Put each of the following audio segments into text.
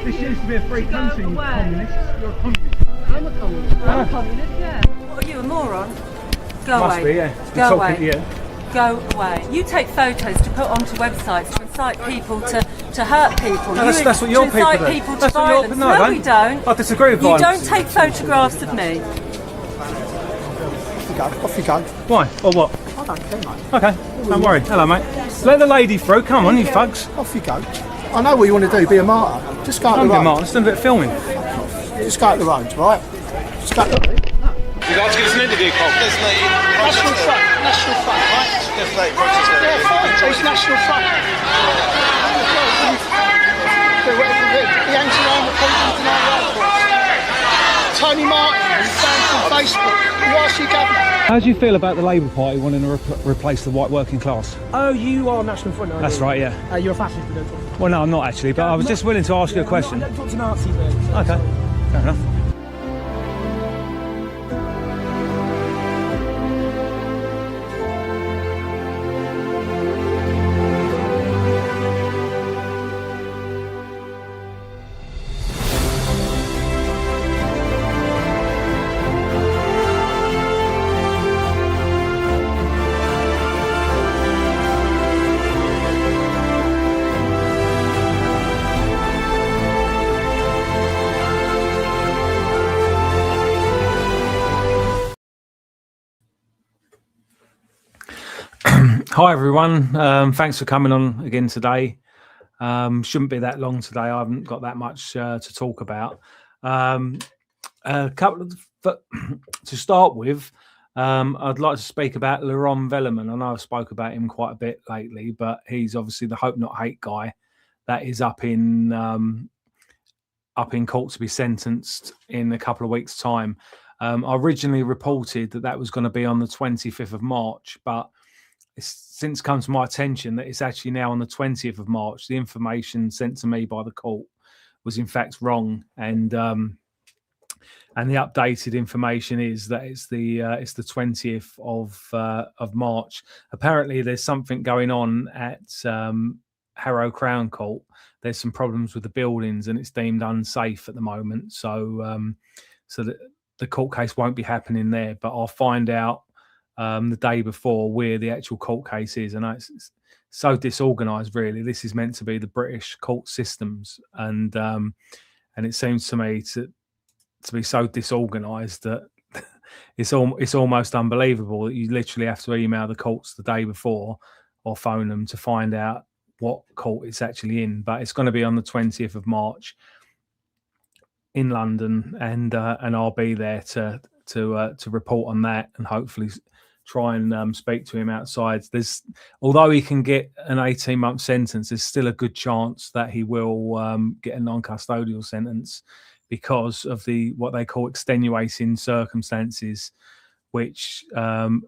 This used to be a free country, you communists. You're a communist. I'm a communist. I'm a communist, yeah. What are you, a moron? Go Must away. be, yeah. Go Talking away. to you. Go away. You take photos to put onto websites to incite people to hurt people. No, that's what your people do. Incite people to That's what your violence. people do. No, we don't. I disagree with You violence. don't take photographs of me. Off you go. Why? Or what? I don't care, mate. Okay, don't worry. Hello, mate. Let the lady through. Come on, you thugs. Off you go. I know what you want to do, be a martyr. Just go up the Don't be road. Martin. Let's do a bit of filming. Just go up the road, right? Just go up the road. You guys give us an interview, Cole. National Front, National Front, right? Yeah, fine. It's National Front. Do whatever you do. He hangs around with people tonight, right? Tony Martin, who's banned from Facebook. You ask your governor. How do you feel about the Labour Party wanting to replace the white working class? Oh, you are National Front, aren't you? That's right, yeah. You're a fascist, but don't talk. Well, no, I'm not actually, but I was just willing to ask you a question. Don't talk to Nazis, then. So Okay, fair enough. Hi everyone, thanks for coming on again today. Shouldn't be that long today. I haven't got that much to talk about. A couple of, to start with, I'd like to speak about Laurent Velleman. I know I've spoke about him quite a bit lately, but he's obviously the Hope Not Hate guy that is up in court to be sentenced in a couple of weeks' time. I originally reported that was going to be on the 25th of March, but it's since come to my attention that it's actually now on the 20th of March. The information sent to me by the court was in fact wrong, and the updated information is that it's the 20th of March. Apparently, there's something going on at Harrow Crown Court. There's some problems with the buildings, and it's deemed unsafe at the moment. So that the court case won't be happening there. But I'll find out the day before where the actual court case is, and it's so disorganised. Really, this is meant to be the British court systems, and it seems to me to be so disorganised that it's almost unbelievable that you literally have to email the courts the day before or phone them to find out what court it's actually in. But it's going to be on the 20th of March in London, and I'll be there to report on that and hopefully try and speak to him outside. Although he can get an 18-month sentence, there's still a good chance that he will get a non-custodial sentence because of what they call extenuating circumstances, which will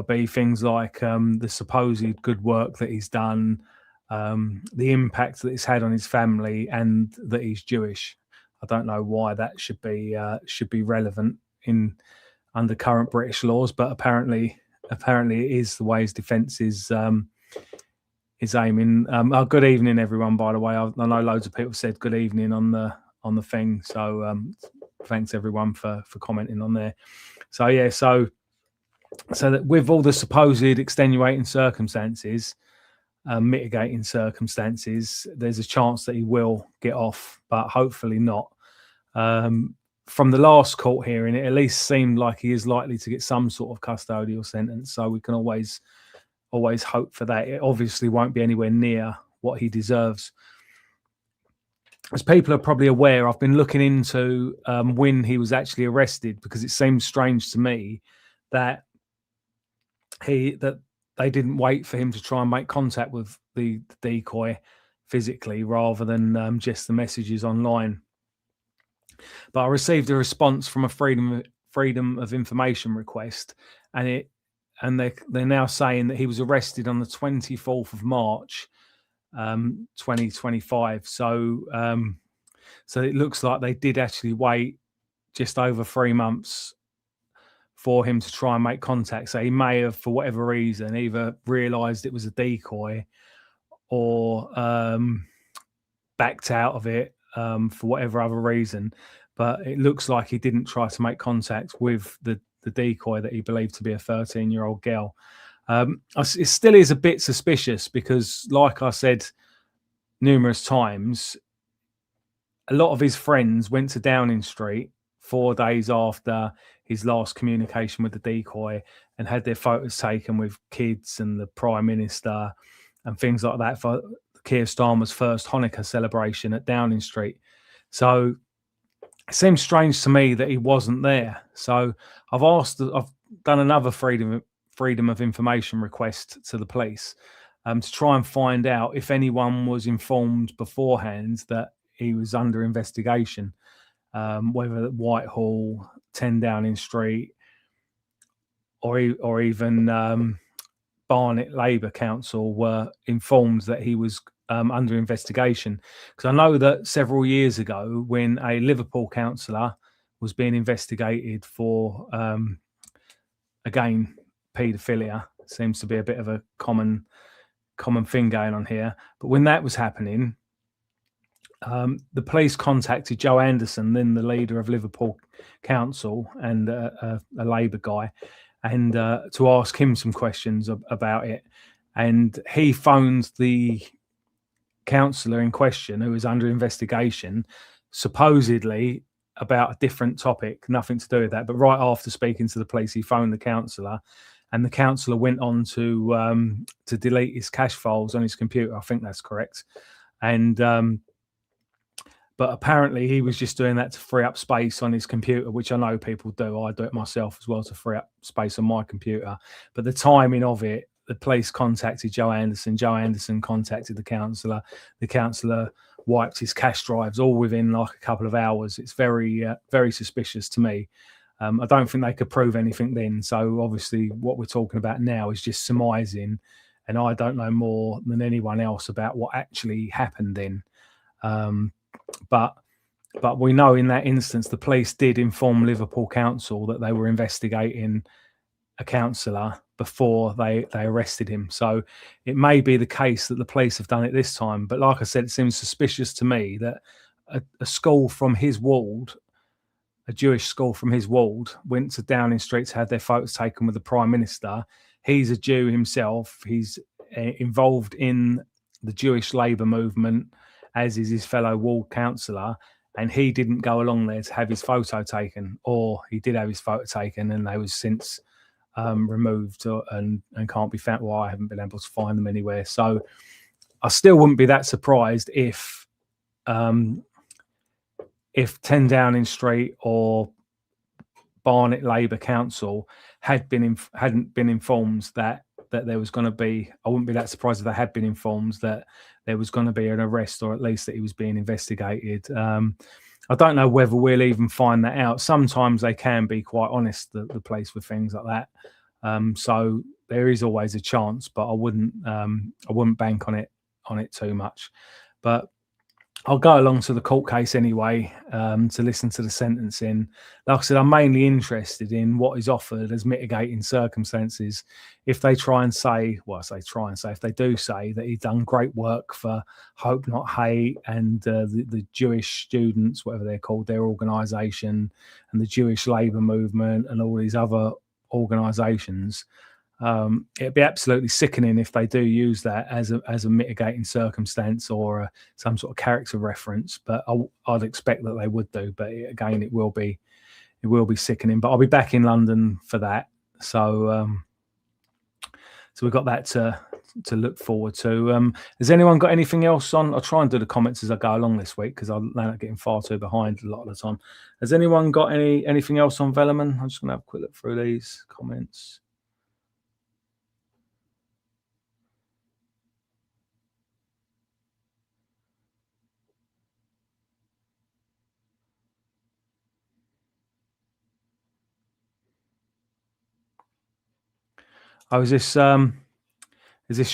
be things like the supposed good work that he's done, the impact that it's had on his family, and that he's Jewish. I don't know why that should be relevant under current British laws, but apparently it is the way his defence is aiming. Good evening, everyone. By the way, I know loads of people said good evening on the thing, so thanks everyone for commenting on there. So yeah, so that with all the supposed extenuating circumstances, mitigating circumstances, there's a chance that he will get off, but hopefully not. From the last court hearing, it at least seemed like he is likely to get some sort of custodial sentence, so we can always hope for that. It obviously won't be anywhere near what he deserves. As people are probably aware, I've been looking into when he was actually arrested, because it seems strange to me that they didn't wait for him to try and make contact with the decoy physically rather than just the messages online. But I received a response from a freedom of information request, and they're now saying that he was arrested on the 24th of March, 2025. So it looks like they did actually wait just over 3 months for him to try and make contact. So he may have, for whatever reason, either realised it was a decoy or backed out of it. for whatever other reason, but it looks like he didn't try to make contact with the decoy that he believed to be a 13-year-old girl. It still is a bit suspicious because, like I said numerous times, a lot of his friends went to Downing Street 4 days after his last communication with the decoy and had their photos taken with kids and the Prime Minister and things like that for Keir Starmer's first Hanukkah celebration at Downing Street. So it seems strange to me that he wasn't there. So I've done another freedom of information request to the police to try and find out if anyone was informed beforehand that he was under investigation, whether at Whitehall, 10 Downing Street, or even Barnet Labour Council were informed that he was under investigation. Because I know that several years ago, when a Liverpool councillor was being investigated for, again, paedophilia, seems to be a bit of a common thing going on here. But when that was happening, the police contacted Joe Anderson, then the leader of Liverpool Council and a Labour guy, and to ask him some questions about it. And he phoned the councillor in question, who was under investigation, supposedly about a different topic, nothing to do with that. But right after speaking to the police, he phoned the councillor, and the councillor went on to delete his cache files on his computer. I think that's correct. And but apparently he was just doing that to free up space on his computer, which I know people do. I do it myself as well to free up space on my computer. But the timing of it, the police contacted Joe Anderson. Joe Anderson contacted the councillor. The councillor wiped his cache drives all within like a couple of hours. It's very, very suspicious to me. I don't think they could prove anything then. So obviously what we're talking about now is just surmising. And I don't know more than anyone else about what actually happened then. But we know in that instance, the police did inform Liverpool Council that they were investigating a councillor before they arrested him. So it may be the case that the police have done it this time. But like I said, it seems suspicious to me that a school from his ward, a Jewish school from his ward, went to Downing Street to have their photos taken with the Prime Minister. He's a Jew himself. He's involved in the Jewish Labour movement, as is his fellow ward councillor, and he didn't go along there to have his photo taken, or he did have his photo taken and they was since removed and can't be found. Well, I haven't been able to find them anywhere. So I still wouldn't be that surprised if 10 Downing Street or Barnet Labour Council hadn't been informed that there was going to be. I wouldn't be that surprised if they had been informed that there was going to be an arrest, or at least that he was being investigated. I don't know whether we'll even find that out. Sometimes they can be quite honest, the police, with things like that. So there is always a chance, but I wouldn't bank on it too much. But I'll go along to the court case anyway, to listen to the sentencing. Like I said, I'm mainly interested in what is offered as mitigating circumstances. If they try and say, if they do say that he's done great work for Hope Not Hate and the Jewish students, whatever they're called, their organisation, and the Jewish Labour movement and all these other organisations, it'd be absolutely sickening if they do use that as a mitigating circumstance or some sort of character reference. But I'd expect that they would do. But again, it will be sickening. But I'll be back in London for that. So we've got that to look forward to. Has anyone got anything else on? I'll try and do the comments as I go along this week because I'm now getting far too behind a lot of the time. Has anyone got anything else on Velleman? I'm just going to have a quick look through these comments. Oh, is this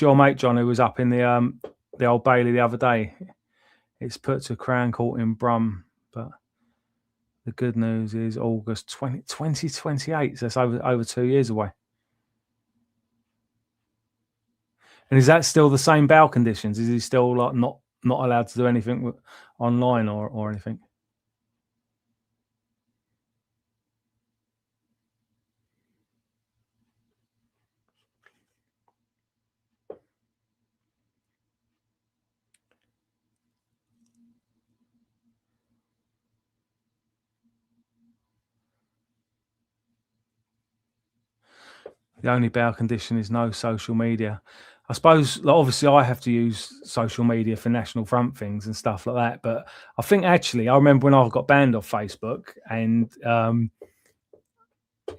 your mate John who was up in the Old Bailey the other day? It's put to Crown Court in Brum, but the good news is August 2028. So that's over 2 years away. And is that still the same bail conditions? Is he still like not not allowed to do anything online or anything? The only bail condition is no social media. I suppose, like, obviously, I have to use social media for National Front things and stuff like that. But I think actually, I remember when I got banned off Facebook, and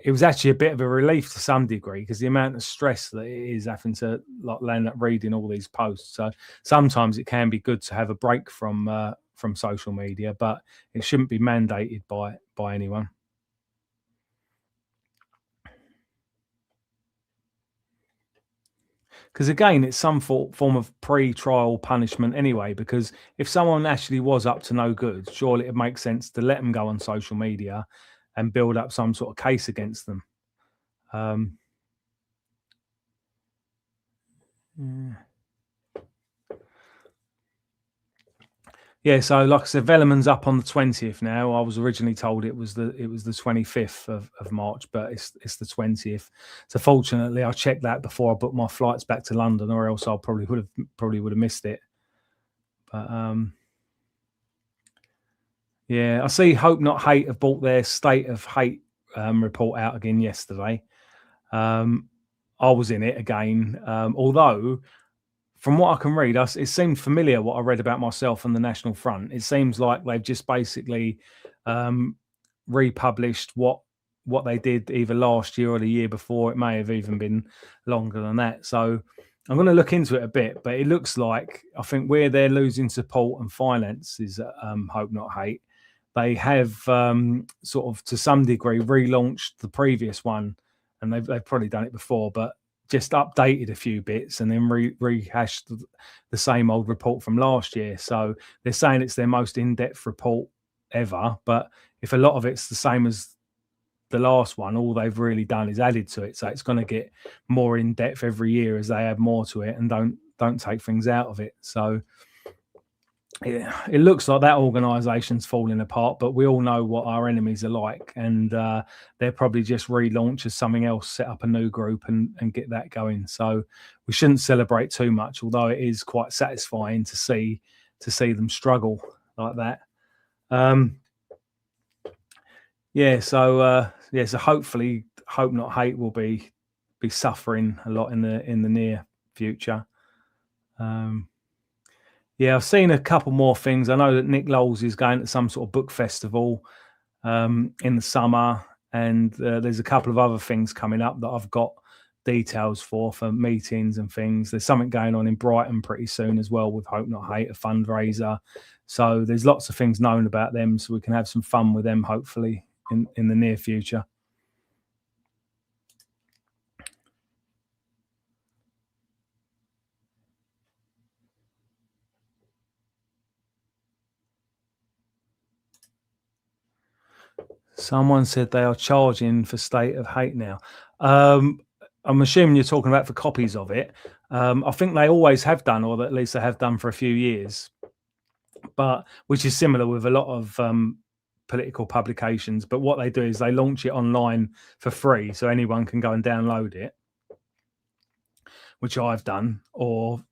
it was actually a bit of a relief to some degree because the amount of stress that it is having to like land up reading all these posts. So sometimes it can be good to have a break from social media, but it shouldn't be mandated by anyone. Because again, it's some form of pre-trial punishment anyway. Because if someone actually was up to no good, surely it makes sense to let them go on social media and build up some sort of case against them. Yeah, so like I said, Velleman's up on the 20th now. I was originally told it was the 25th of March, but it's the 20th. So fortunately, I checked that before I booked my flights back to London, or else I probably would have missed it. But yeah, I see Hope Not Hate have brought their State of Hate report out again yesterday. I was in it again, although from what I can read, it seemed familiar what I read about myself on the National Front. It seems like they've just basically republished what they did either last year or the year before. It may have even been longer than that. So I'm going to look into it a bit, but it looks like, I think where they're losing support and finance is Hope Not Hate. They have sort of to some degree relaunched the previous one, and they've probably done it before, but just updated a few bits and then rehashed the same old report from last year. So they're saying it's their most in-depth report ever, but if a lot of it's the same as the last one, all they've really done is added to it. So it's going to get more in-depth every year as they add more to it and don't take things out of it. So it looks like that organisation's falling apart, but we all know what our enemies are like, and they're probably just relaunch as something else, set up a new group and get that going. So we shouldn't celebrate too much, although it is quite satisfying to see them struggle like that. So hopefully Hope Not Hate will be suffering a lot in the near future. Yeah, I've seen a couple more things. I know that Nick Lowles is going to some sort of book festival in the summer, and there's a couple of other things coming up that I've got details for meetings and things. There's something going on in Brighton pretty soon as well with Hope Not Hate, a fundraiser. So there's lots of things known about them, so we can have some fun with them hopefully in the near future. Someone said they are charging for State of Hate now. I'm assuming you're talking about for copies of it. I think they always have done, or at least they have done for a few years, but which is similar with a lot of political publications. But what they do is they launch it online for free, so anyone can go and download it, which I've done, or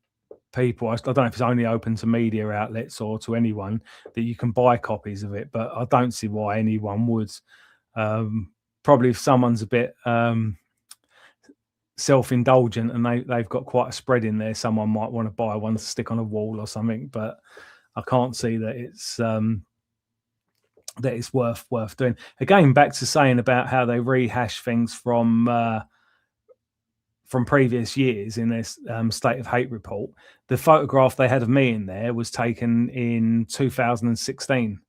people, I don't know if it's only open to media outlets or to anyone, that you can buy copies of it, but I don't see why anyone would. Probably if someone's a bit self-indulgent and they've got quite a spread in there, someone might want to buy one to stick on a wall or something, but I can't see that it's worth doing. Again, back to saying about how they rehash things from previous years in this State of Hate report. The photograph they had of me in there was taken in 2016.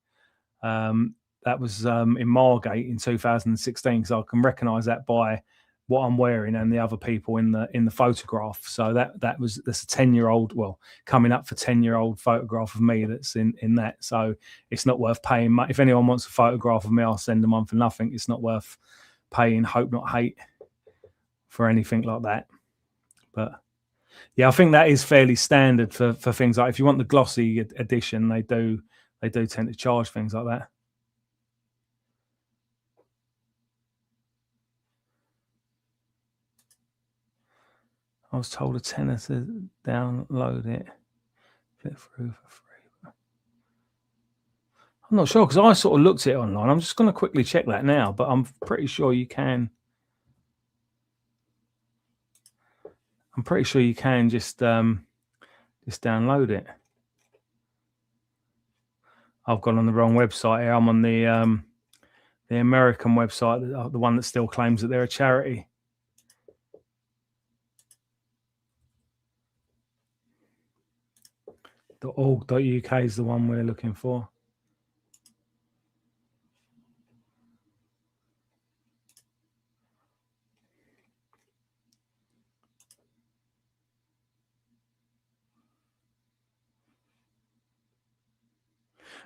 That was in Margate in 2016, so I can recognise that by what I'm wearing and the other people in the photograph. So that's a 10-year-old, well, coming up for 10-year-old photograph of me that's in that. So it's not worth paying. If anyone wants a photograph of me, I'll send them one for nothing. It's not worth paying Hope Not Hate for anything like that. But Yeah, I think that is fairly standard for things like if you want the glossy edition, they do tend to charge things like that. I was told a tenner to download it, flip through for free. I'm not sure because I sort of looked at it online. I'm just going to quickly check that now, but I'm pretty sure you can. I'm pretty sure you can just download it. I've gone on the wrong website here. I'm on the American website, the one that still claims that they're a charity. .org.uk is the one we're looking for.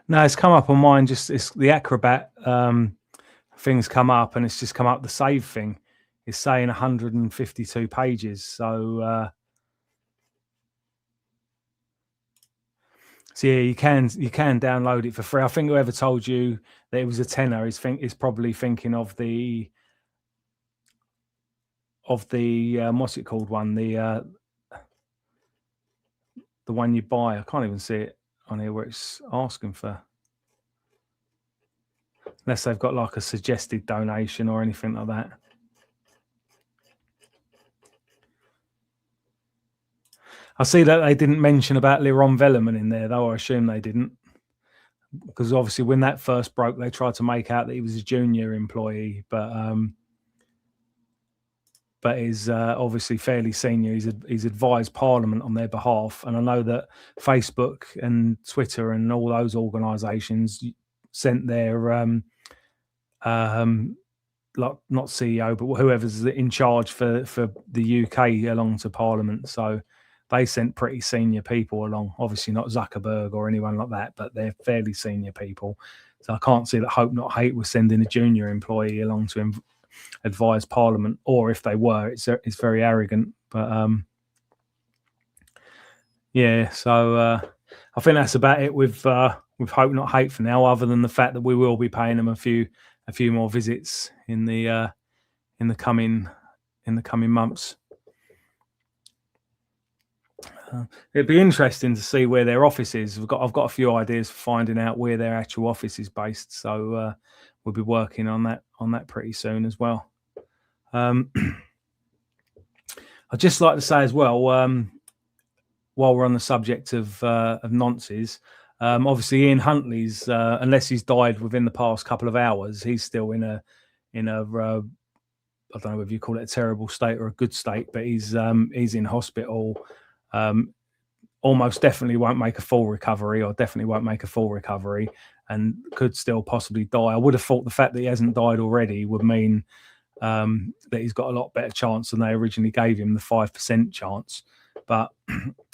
No, it's come up on mine. Just it's the Acrobat things come up, and it's just come up the save thing. It's saying 152 pages. So yeah, you can download it for free. I think whoever told you that it was a tenner is probably thinking of the what's it called one, the one you buy. I can't even see it on here where it's asking for, unless they've got like a suggested donation or anything like that. I see that they didn't mention about Liron Velleman in there, though. I assume they didn't, because obviously when that first broke, they tried to make out that he was a junior employee, but is obviously fairly senior. He's advised Parliament on their behalf, and I know that Facebook and Twitter and all those organisations sent their like not CEO, but whoever's in charge for the UK along to Parliament. So they sent pretty senior people along. Obviously not Zuckerberg or anyone like that, but they're fairly senior people. So I can't see that Hope Not Hate was sending a junior employee along to advise Parliament, or if they were, it's very arrogant. But yeah, so I think that's about it with Hope Not Hate for now, other than the fact that we will be paying them a few more visits in the coming months. It'd be interesting to see where their office is. I've got a few ideas for finding out where their actual office is based. So we'll be working on that pretty soon as well. I'd just like to say as well, while we're on the subject of nonces, obviously Ian Huntley's, unless he's died within the past couple of hours, he's still in a I don't know whether you call it a terrible state or a good state, but he's in hospital. Almost definitely won't make a full recovery, and could still possibly die. I would have thought the fact that he hasn't died already would mean that he's got a lot better chance than they originally gave him, the 5% chance. But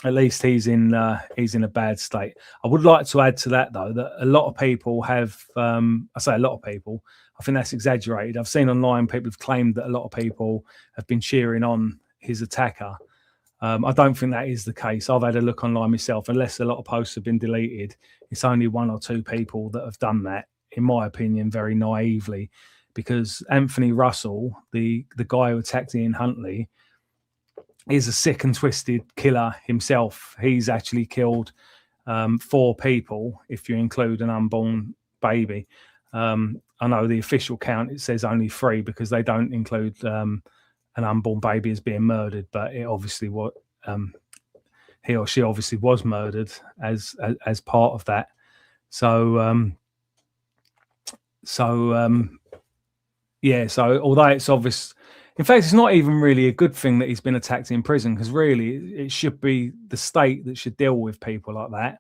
at least he's in a bad state. I would like to add to that, though, that a lot of people have, I say a lot of people, I think that's exaggerated. I've seen online people have claimed that a lot of people have been cheering on his attacker. I don't think that is the case. I've had a look online myself. Unless a lot of posts have been deleted, it's only one or two people that have done that, in my opinion, very naively. Because Anthony Russell, the guy who attacked Ian Huntley, is a sick and twisted killer himself. He's actually killed 4 people, if you include an unborn baby. I know the official count, it says only 3 because they don't include an unborn baby as being murdered, but it obviously what he or she obviously was murdered as part of that. So yeah, so although it's obvious, in fact, it's not even really a good thing that he's been attacked in prison, because really it should be the state that should deal with people like that.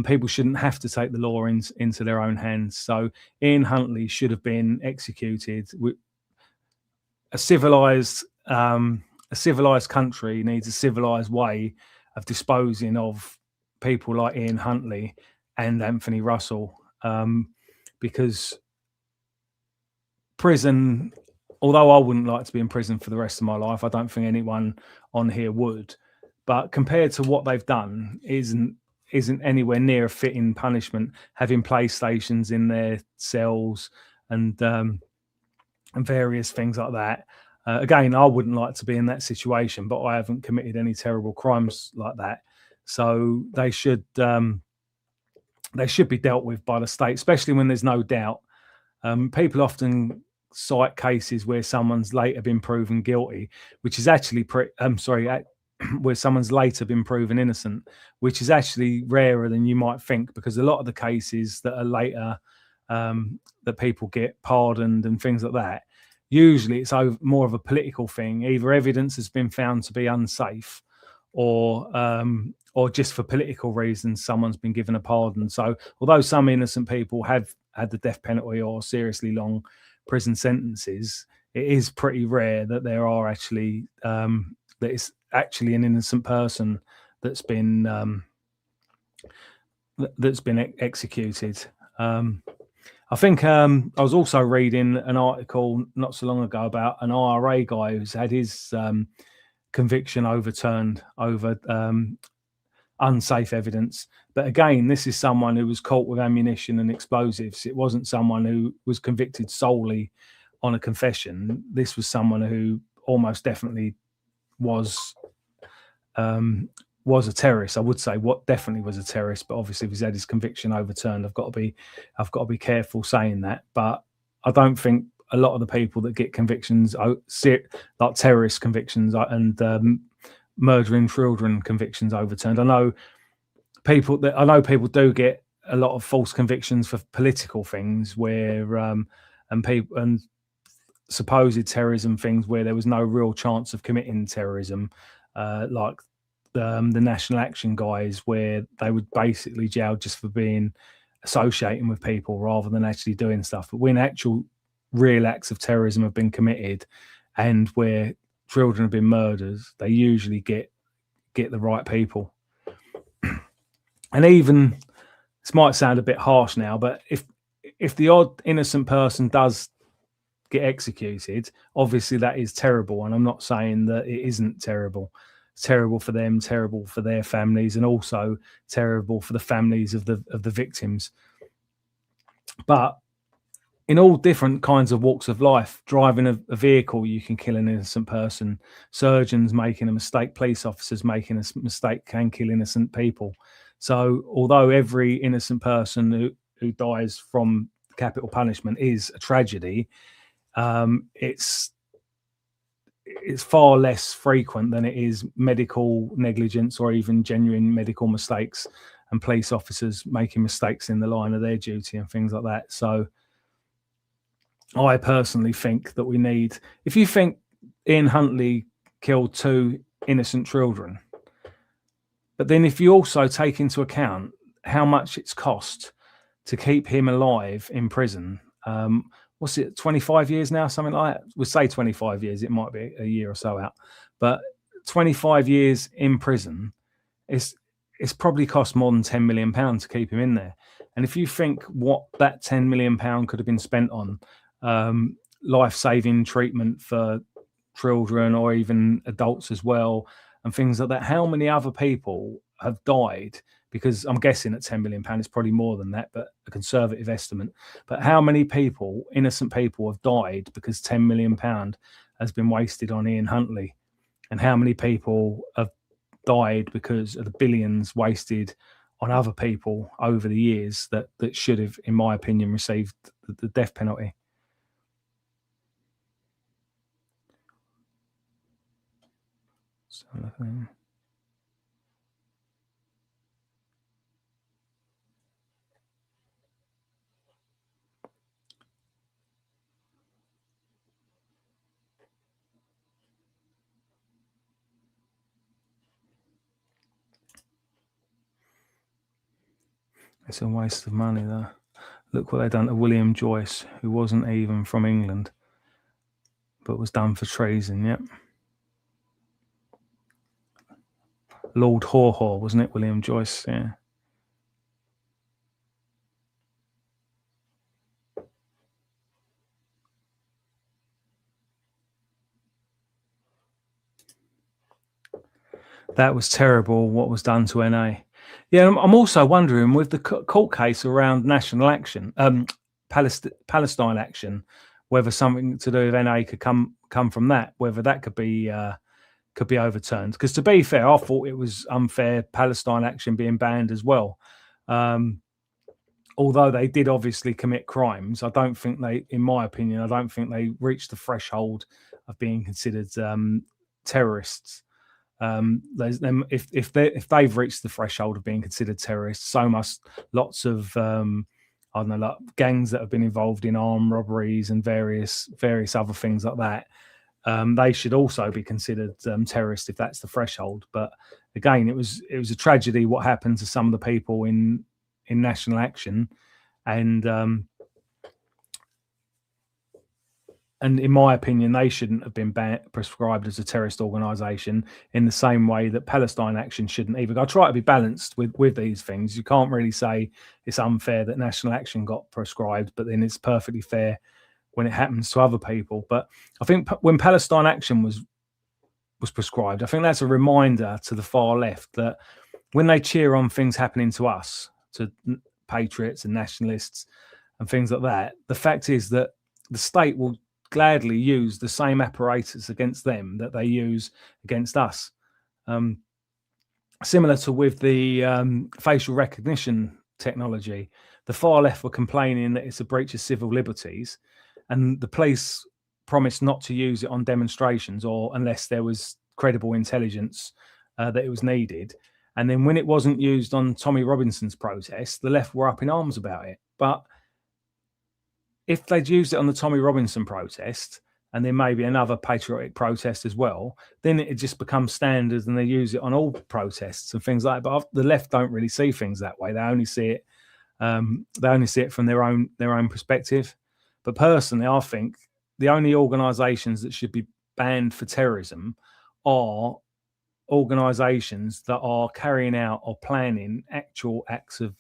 People shouldn't have to take the law into their own hands. So Ian Huntley should have been executed. A civilized country needs a civilized way of disposing of people like Ian Huntley and Anthony Russell, because prison, although I wouldn't like to be in prison for the rest of my life, I don't think anyone on here would, but compared to what they've done, isn't anywhere near a fitting punishment. Having PlayStations in their cells and various things like that. Again, I wouldn't like to be in that situation, but I haven't committed any terrible crimes like that. So they should be dealt with by the state, especially when there's no doubt. People often cite cases where someone's later been proven guilty, which is actually where someone's later been proven innocent, which is actually rarer than you might think, because a lot of the cases that are later that people get pardoned and things like that, usually it's more of a political thing. Either evidence has been found to be unsafe, or just for political reasons, someone's been given a pardon. So although some innocent people have had the death penalty or seriously long prison sentences, it is pretty rare that there are actually that it's actually an innocent person that's been executed. I think I was also reading an article not so long ago about an IRA guy who's had his conviction overturned over unsafe evidence. But again, this is someone who was caught with ammunition and explosives. It wasn't someone who was convicted solely on a confession. This was someone who almost definitely was a terrorist. I would say what definitely was a terrorist, but obviously if he's had his conviction overturned, I've got to be careful saying that. But I don't think a lot of the people that get convictions, like terrorist convictions and murdering children convictions overturned. I know people do get a lot of false convictions for political things where and supposed terrorism things where there was no real chance of committing terrorism, like the National Action guys, where they would basically jail just for associating with people rather than actually doing stuff. But when actual real acts of terrorism have been committed and where children have been murdered, they usually get the right people. And even this might sound a bit harsh now, but if the odd innocent person does get executed, obviously that is terrible, and I'm not saying that it isn't terrible. It's terrible for them, terrible for their families, and also terrible for the families of the victims. But in all different kinds of walks of life, driving a vehicle, you can kill an innocent person. Surgeons making a mistake, police officers making a mistake can kill innocent people. So although every innocent person who dies from capital punishment is a tragedy, it's far less frequent than it is medical negligence or even genuine medical mistakes and police officers making mistakes in the line of their duty and things like that. So I personally think that we need, if you think Ian Huntley killed 2 innocent children, but then if you also take into account how much it's cost to keep him alive in prison, what's it, 25 years now, something like that? We'll say 25 years, it might be a year or so out, but 25 years in prison, it's probably cost more than £10 million to keep him in there. And if you think what that £10 million could have been spent on, life-saving treatment for children or even adults as well, and things like that, how many other people have died? Because I'm guessing at £10 million, it's probably more than that, but a conservative estimate. But how many people, innocent people, have died because £10 million has been wasted on Ian Huntley? And how many people have died because of the billions wasted on other people over the years that should have, in my opinion, received the death penalty? It's a waste of money, though. Look what they've done to William Joyce, who wasn't even from England, but was done for treason. Yep. Lord Haw, wasn't it, William Joyce? Yeah. That was terrible, what was done to NA. Yeah, I'm also wondering with the court case around national action, Palestine action, whether something to do with NA could come from that, whether that could be overturned. Because to be fair, I thought it was unfair Palestine action being banned as well. Although they did obviously commit crimes, I don't think they, in my opinion, I don't think they reached the threshold of being considered terrorists. If they've reached the threshold of being considered terrorists, so must lots of I don't know, like gangs that have been involved in armed robberies and various other things like that. They should also be considered terrorists if that's the threshold. But again, it was a tragedy what happened to some of the people in national action, and in my opinion, they shouldn't have been prescribed as a terrorist organisation in the same way that Palestine action shouldn't either. I try to be balanced with these things. You can't really say it's unfair that national action got prescribed, but then it's perfectly fair when it happens to other people. But I think when Palestine action was prescribed, I think that's a reminder to the far left that when they cheer on things happening to us, to patriots and nationalists and things like that, the fact is that the state will gladly use the same apparatus against them that they use against us. Similar to with the facial recognition technology, the far left were complaining that it's a breach of civil liberties, and the police promised not to use it on demonstrations or unless there was credible intelligence that it was needed. And then when it wasn't used on Tommy Robinson's protest, the left were up in arms about it. But if they'd used it on the Tommy Robinson protest and then maybe another patriotic protest as well, then it just becomes standard and they use it on all protests and things like that. But the left don't really see things that way. They only see it from their own perspective. But personally, I think the only organisations that should be banned for terrorism are organisations that are carrying out or planning actual acts of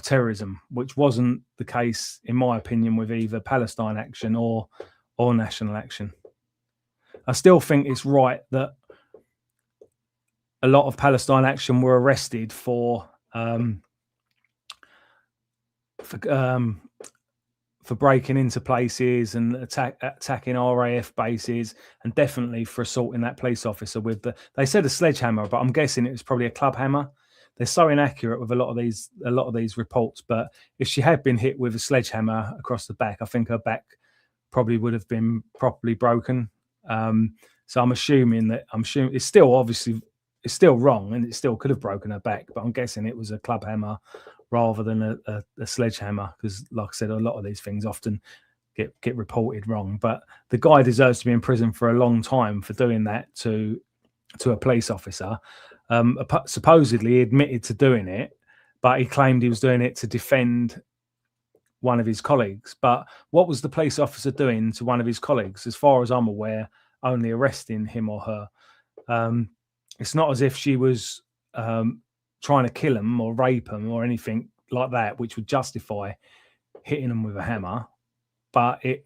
terrorism, which wasn't the case, in my opinion, with either Palestine action or national action. I still think it's right that a lot of Palestine action were arrested for breaking into places and attacking RAF bases, and definitely for assaulting that police officer with they said a sledgehammer, but I'm guessing it was probably a club hammer. They're so inaccurate with a lot of these reports, but if she had been hit with a sledgehammer across the back, I think her back probably would have been properly broken. So I'm assuming it's still wrong and it still could have broken her back, but I'm guessing it was a club hammer rather than a sledgehammer, because like I said, a lot of these things often get reported wrong. But the guy deserves to be in prison for a long time for doing that to a police officer. Supposedly he admitted to doing it, but he claimed he was doing it to defend one of his colleagues. But what was the police officer doing to one of his colleagues? As far as I'm aware, only arresting him or her. It's not as if she was trying to kill him or rape him or anything like that, which would justify hitting them with a hammer. But they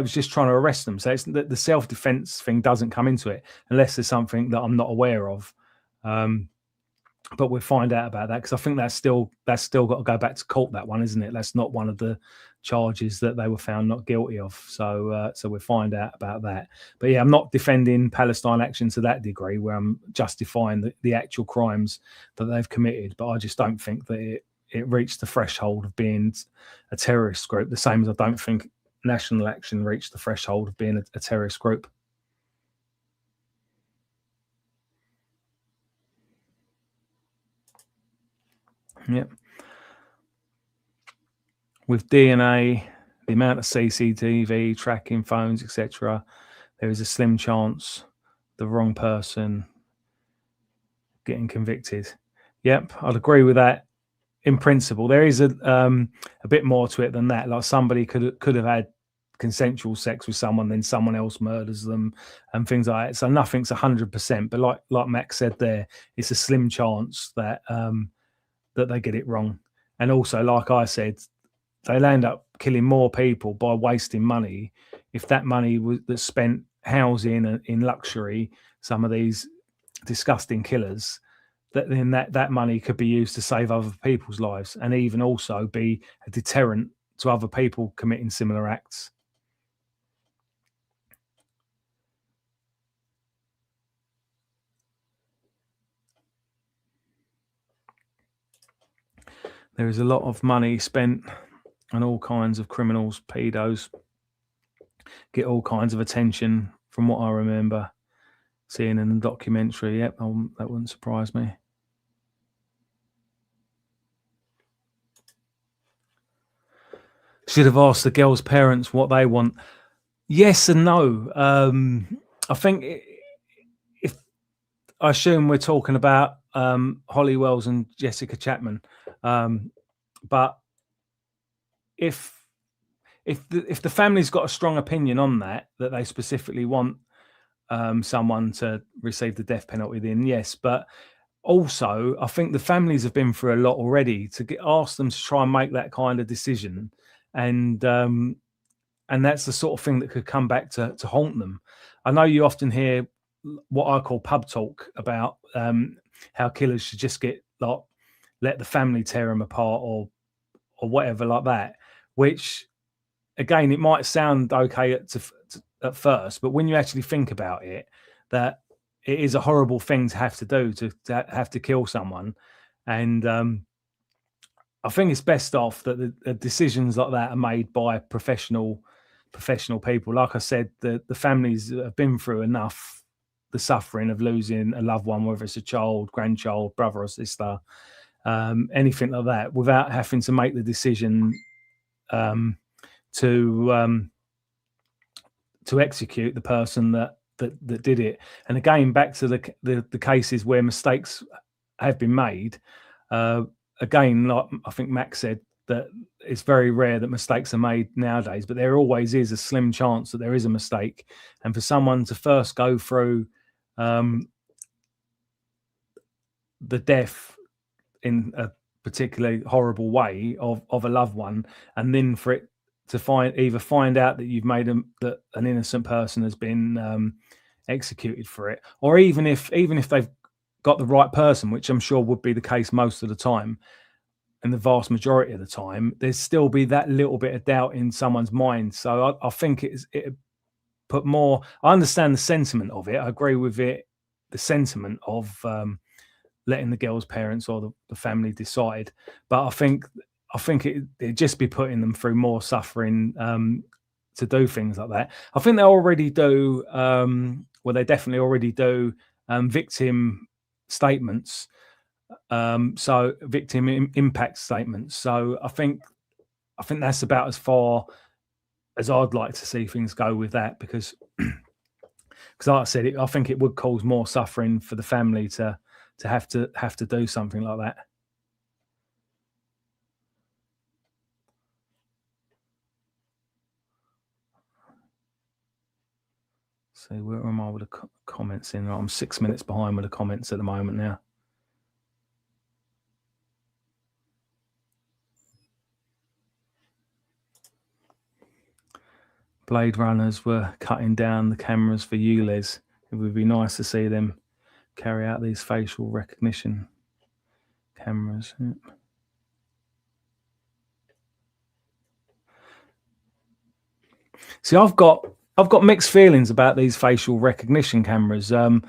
was just trying to arrest them. So it's, the self-defense thing doesn't come into it unless there's something that I'm not aware of. But we'll find out about that, because I think that's still got to go back to court, that one, isn't it? That's not one of the charges that they were found not guilty of. So we'll find out about that. But yeah, I'm not defending Palestine action to that degree where I'm justifying the actual crimes that they've committed. But I just don't think that it reached the threshold of being a terrorist group, the same as I don't think national action reached the threshold of being a terrorist group. Yep. With DNA, the amount of CCTV tracking, phones, etc., there is a slim chance the wrong person getting convicted. Yep, I'd agree with that. In principle, there is a bit more to it than that. Like somebody could have had consensual sex with someone, then someone else murders them, and things like that. So nothing's 100%. But like Max said there, it's a slim chance that that they get it wrong. And also, like I said, they'll end up killing more people by wasting money if that money that's spent housing in luxury some of these disgusting killers, that then that money could be used to save other people's lives, and even also be a deterrent to other people committing similar acts. There is a lot of money spent on all kinds of criminals, pedos, get all kinds of attention from what I remember seeing in the documentary. Yep, that wouldn't surprise me. Should have asked the girls' parents what they want. Yes and no. I think if I assume we're talking about Holly Wells and Jessica Chapman, but if the family's got a strong opinion on that they specifically want someone to receive the death penalty, then yes. But also, I think the families have been through a lot already to ask them to try and make that kind of decision, and that's the sort of thing that could come back to haunt them. I know you often hear what I call pub talk about how killers should just let the family tear them apart or whatever like that, which again, it might sound okay at first, but when you actually think about it, that it is a horrible thing to have to do, to have to kill someone. And I think it's best off that the decisions like that are made by professional people. Like I said, the families have been through enough, the suffering of losing a loved one, whether it's a child, grandchild, brother or sister, anything like that, without having to make the decision to execute the person that did it. And again, back to the cases where mistakes have been made. Again, like I think Max said, that it's very rare that mistakes are made nowadays, but there always is a slim chance that there is a mistake. And for someone to first go through the death in a particularly horrible way of a loved one, and then for it to find out that you've made that an innocent person has been executed for it, or even if they've got the right person, which I'm sure would be the case most of the time, and the vast majority of the time, there's still be that little bit of doubt in someone's mind. So I think it put more. I understand the sentiment of it. I agree with it, the sentiment of letting the girl's parents or the family decide. But I think it'd just be putting them through more suffering to do things like that. I think they already do. They definitely already do victim statements. So victim impact statements. So I think that's about as far as I'd like to see things go with that, because like I said, I think it would cause more suffering for the family to have to do something like that. So where am I with the comments in? I'm 6 minutes behind with the comments at the moment now. Blade Runners were cutting down the cameras for ULEZ. It would be nice to see them carry out these facial recognition cameras. Yeah. See, I've got mixed feelings about these facial recognition cameras. I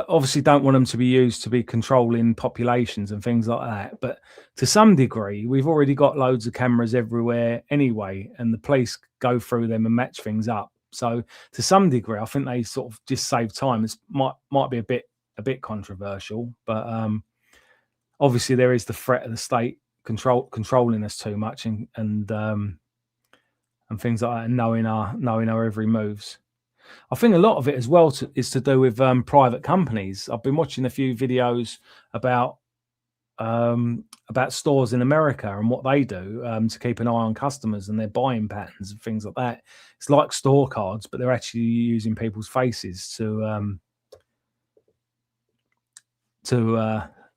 obviously don't want them to be used to be controlling populations and things like that. But to some degree, we've already got loads of cameras everywhere anyway, and the police go through them and match things up. So to some degree, I think they sort of just save time. It might be a bit controversial, but obviously there is the threat of the state controlling us too much and things like that, and knowing our every moves. I think a lot of it as well is to do with private companies. I've been watching a few videos about stores in America and what they do to keep an eye on customers and their buying patterns and things like that. It's like store cards, but they're actually using people's faces to do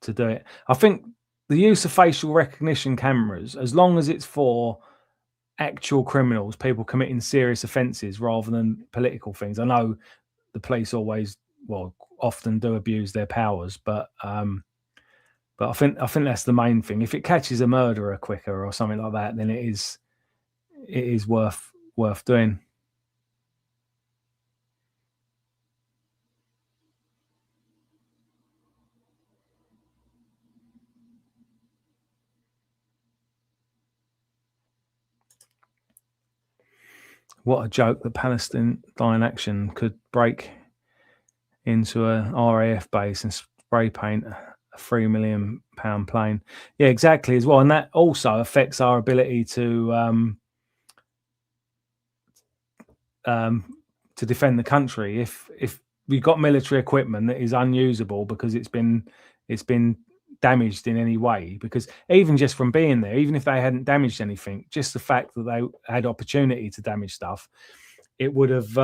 it. I think the use of facial recognition cameras, as long as it's for actual criminals, people committing serious offences rather than political things. I know the police often do abuse their powers, but I think that's the main thing. If it catches a murderer quicker or something like that, then it is worth doing. What a joke that Palestine action could break into a RAF base and spray paint a £3 million plane. Yeah, exactly as well. And that also affects our ability to defend the country. If we've got military equipment that is unusable because it's been damaged in any way, because even just from being there, even if they hadn't damaged anything, just the fact that they had opportunity to damage stuff, it would have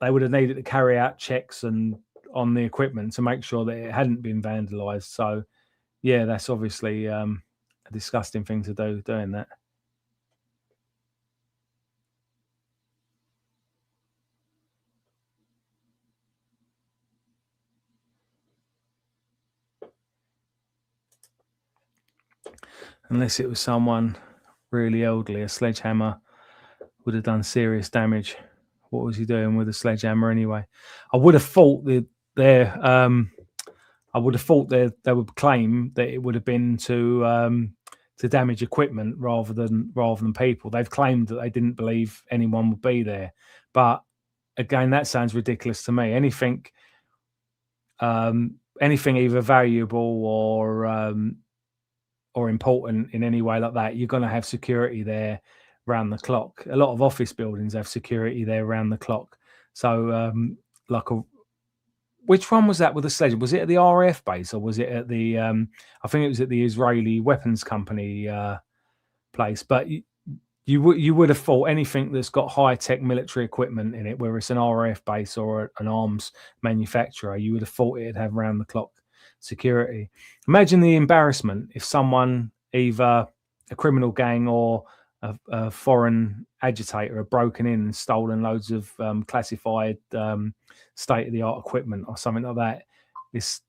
they would have needed to carry out checks and on the equipment to make sure that it hadn't been vandalized. So yeah, that's obviously a disgusting thing to do, doing that. Unless it was someone really elderly, a sledgehammer would have done serious damage. What was he doing with a sledgehammer anyway? I would have thought they would claim that it would have been to damage equipment rather than people. They've claimed that they didn't believe anyone would be there, but again, that sounds ridiculous to me. Anything either valuable or important in any way like that, you're going to have security there round the clock. A lot of office buildings have security there round the clock. So, which one was that with the sledge? Was it at the RAF base or was it at the? I think it was at the Israeli Weapons Company place. But you would have thought anything that's got high tech military equipment in it, whether it's an RAF base or an arms manufacturer, you would have thought it'd have round the clock security. Imagine the embarrassment if someone, either a criminal gang or a foreign agitator, had broken in and stolen loads of classified state-of-the-art equipment or something like that. It's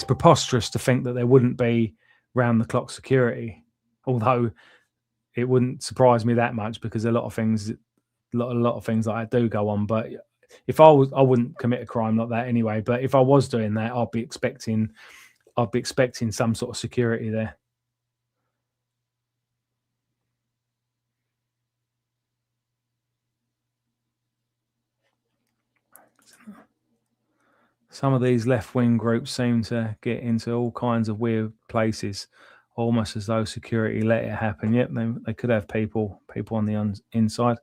preposterous to think that there wouldn't be round-the-clock security, although it wouldn't surprise me that much because a lot of things like that do go on. But if I wouldn't commit a crime like that anyway. But if I was doing that, I'd be expecting some sort of security there. Some of these left-wing groups seem to get into all kinds of weird places, almost as though security let it happen. Yep, they could have people on the inside.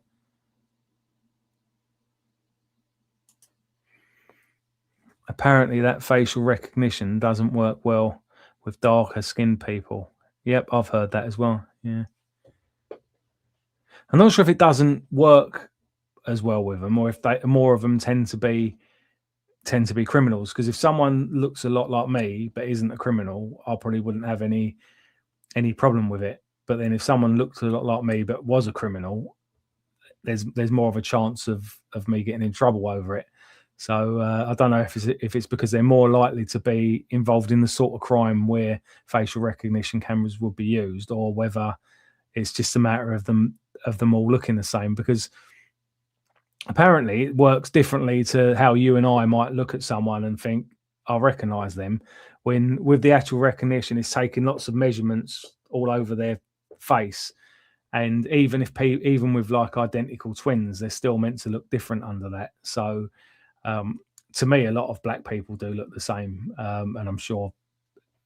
Apparently that facial recognition doesn't work well with darker skinned people. Yep, I've heard that as well. Yeah. I'm not sure if it doesn't work as well with them, or if more of them tend to be criminals. Because if someone looks a lot like me but isn't a criminal, I probably wouldn't have any problem with it. But then if someone looked a lot like me but was a criminal, there's more of a chance of me getting in trouble over it. So I don't know if it's because they're more likely to be involved in the sort of crime where facial recognition cameras would be used, or whether it's just a matter of them all looking the same. Because apparently it works differently to how you and I might look at someone and think, I'll recognise them, when with the actual recognition, it's taking lots of measurements all over their face. And even with like identical twins, they're still meant to look different under that. So to me, a lot of black people do look the same, and I'm sure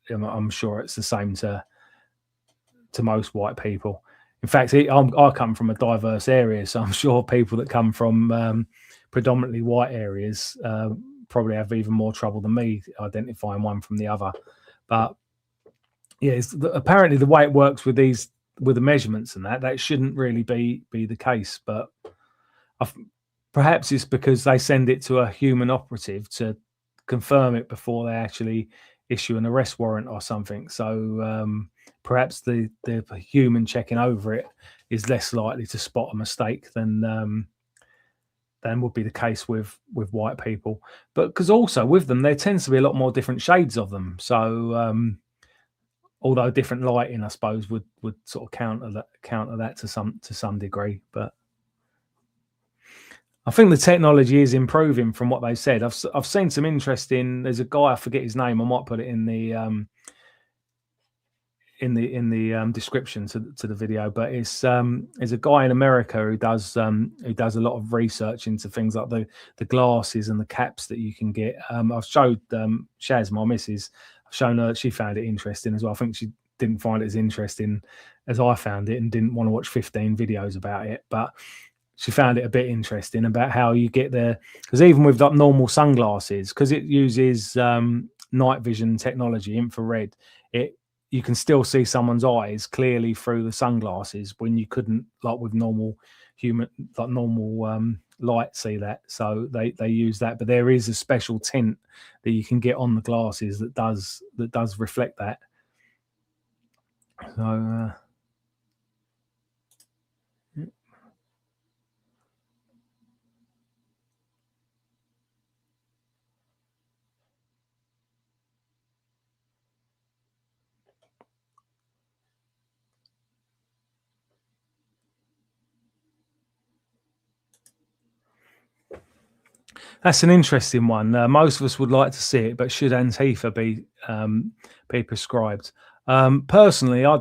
it's the same to most white people. In fact, I come from a diverse area, so I'm sure people that come from predominantly white areas probably have even more trouble than me identifying one from the other. But yeah, apparently the way it works with the measurements and that shouldn't really be the case. But perhaps it's because they send it to a human operative to confirm it before they actually issue an arrest warrant or something. So perhaps the human checking over it is less likely to spot a mistake than than would be the case with white people. But because also with them, there tends to be a lot more different shades of them. So although different lighting, I suppose, would sort of counter that to some degree. But I think the technology is improving from what they said. I've seen some interesting. There's a guy, I forget his name. I might put it in the description to the video, but it's a guy in America who does a lot of research into things like the glasses and the caps that you can get. I've showed Shaz, my missus, I've shown her, she found it interesting as well. I think she didn't find it as interesting as I found it and didn't want to watch 15 videos about it, but she found it a bit interesting about how you get there, because even with like normal sunglasses, because it uses night vision technology, infrared, you can still see someone's eyes clearly through the sunglasses when you couldn't, like with normal light, see that. So they use that, but there is a special tint that you can get on the glasses that does reflect that. So that's an interesting one. Most of us would like to see it, but should Antifa be prescribed? Personally, I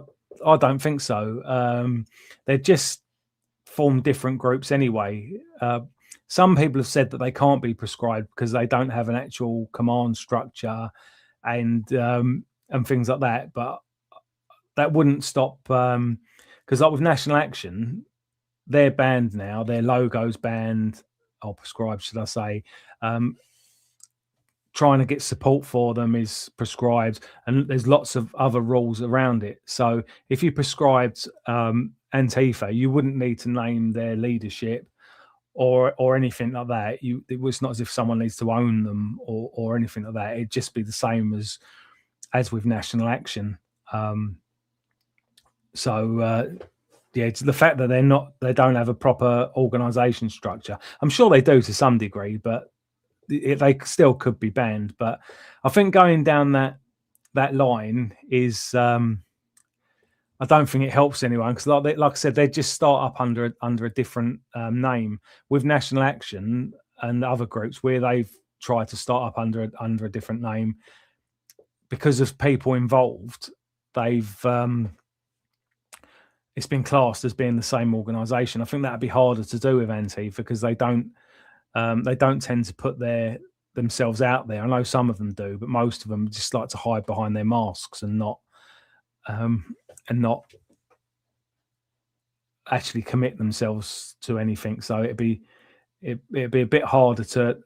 don't think so. They're just formed different groups anyway. Some people have said that they can't be prescribed because they don't have an actual command structure and things like that. But that wouldn't stop, because like with National Action, they're banned now. Their logo's banned, or prescribed, should I say. Trying to get support for them is prescribed, and there's lots of other rules around it. So if you prescribed Antifa, you wouldn't need to name their leadership or anything like that. It was not as if someone needs to own them or anything like that. It'd just be the same as with National Action. Yeah, it's the fact that they don't have a proper organisation structure. I'm sure they do to some degree, but they still could be banned. But I think going down that line is, I don't think it helps anyone, because like I said, they just start up under a different name. With National Action and other groups where they've tried to start up under a different name, because of people involved, they've it's been classed as being the same organisation. I think that'd be harder to do with Antifa because they don't tend to put themselves out there. I know some of them do, but most of them just like to hide behind their masks and not actually commit themselves to anything. So it'd be a bit harder to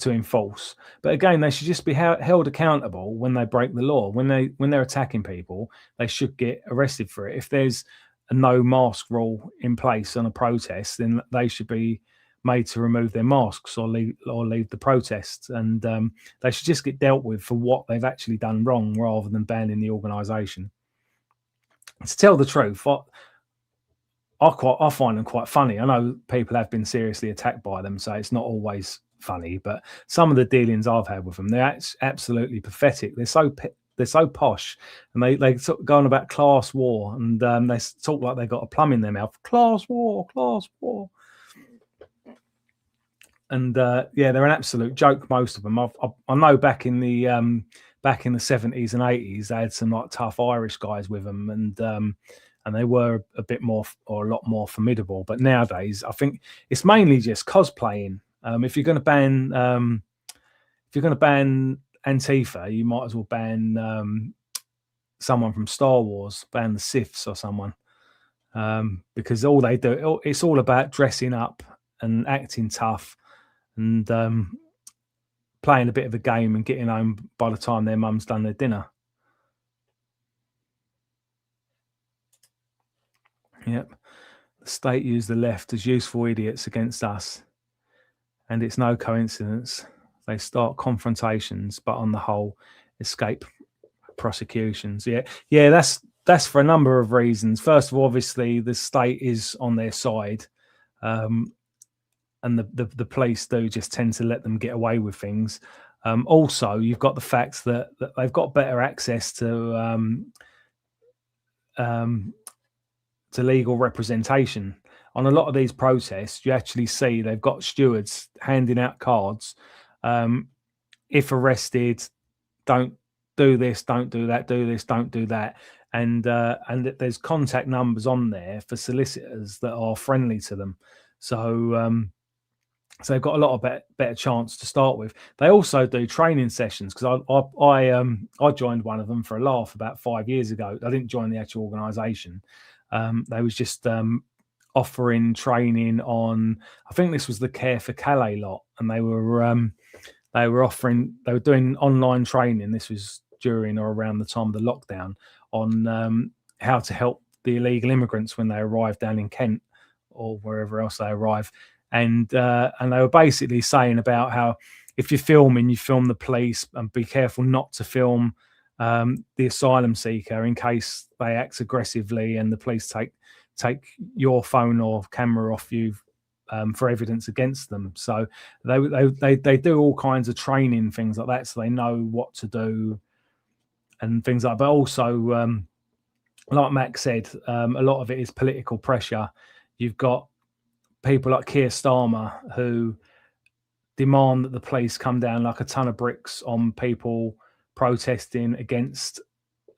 enforce. But again, they should just be held accountable when they break the law. When they're attacking people, they should get arrested for it. If there's a no mask rule in place on a protest, then they should be made to remove their masks or leave the protest, and they should just get dealt with for what they've actually done wrong, rather than banning the organisation. To tell the truth, I find them quite funny. I know people have been seriously attacked by them, so it's not always funny. But some of the dealings I've had with them, they're absolutely pathetic. They're so posh, and they go on about class war, and they talk like they got a plum in their mouth. Class war. And yeah, they're an absolute joke, most of them. I know back in the 70s and 80s, they had some like tough Irish guys with them, and they were a bit more, or a lot more formidable. But nowadays, I think it's mainly just cosplaying. If you're going to ban Antifa, you might as well ban someone from Star Wars, ban the Siths or someone, because all they do, it's all about dressing up and acting tough, and playing a bit of a game and getting home by the time their mum's done their dinner. Yep. The state used the left as useful idiots against us, and it's no coincidence. They start confrontations, but on the whole, escape prosecutions. Yeah, that's for a number of reasons. First of all, obviously, the state is on their side. the police do just tend to let them get away with things. Also, you've got the fact that they've got better access to legal representation. On a lot of these protests, you actually see they've got stewards handing out cards. If arrested, don't do this, don't do that, do this, don't do that. And there's contact numbers on there for solicitors that are friendly to them. So they've got a lot of better chance to start with. They also do training sessions, because I joined one of them for a laugh about 5 years ago. I didn't join the actual organisation. They was just offering training on, I think this was the Care for Calais lot, and they were doing online training. This was during or around the time of the lockdown, on how to help the illegal immigrants when they arrive down in Kent or wherever else they arrive. And they were basically saying about how if you're filming, you film the police, and be careful not to film the asylum seeker in case they act aggressively and the police take your phone or camera off you for evidence against them. So they do all kinds of training, things like that, so they know what to do and things like that. But also, like Max said, a lot of it is political pressure. You've got people like Keir Starmer who demand that the police come down like a ton of bricks on people protesting against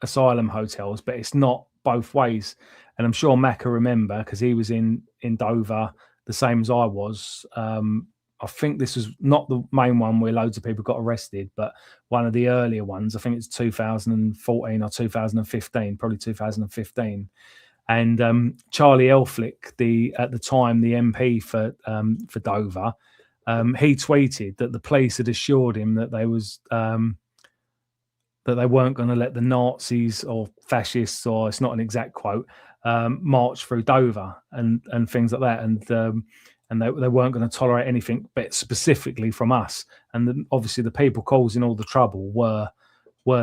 asylum hotels, but it's not both ways. And I'm sure Mac will remember, because he was in Dover the same as I was. I think this was not the main one where loads of people got arrested, but one of the earlier ones. I think it's 2014 or 2015, probably 2015. And Charlie Elflick, at the time the MP for Dover, he tweeted that the police had assured him that that they weren't going to let the Nazis or fascists, or it's not an exact quote, march through Dover and things like that, and they weren't going to tolerate anything, but specifically from us. And obviously the people causing all the trouble were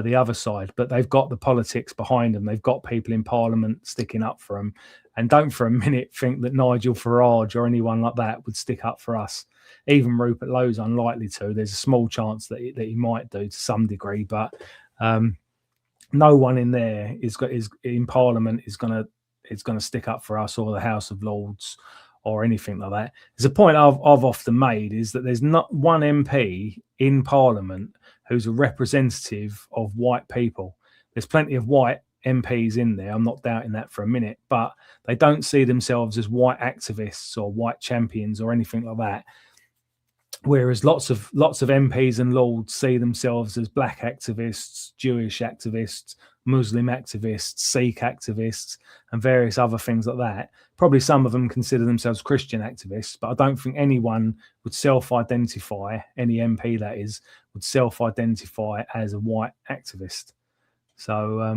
the other side, but they've got the politics behind them. They've got people in Parliament sticking up for them. And don't for a minute think that Nigel Farage or anyone like that would stick up for us. Even Rupert Lowe's unlikely to. There's a small chance that he might do to some degree, but no one in there is in Parliament is going to stick up for us, or the House of Lords, or anything like that. There's a point I've often made, is that there's not one MP in Parliament who's a representative of white people. There's plenty of white MPs in there, I'm not doubting that for a minute, but they don't see themselves as white activists or white champions or anything like that. Whereas lots of MPs and Lords see themselves as black activists, Jewish activists, Muslim activists, Sikh activists, and various other things like that. Probably some of them consider themselves Christian activists, but I don't think anyone would self-identify, any MP that is, would self-identify as a white activist. So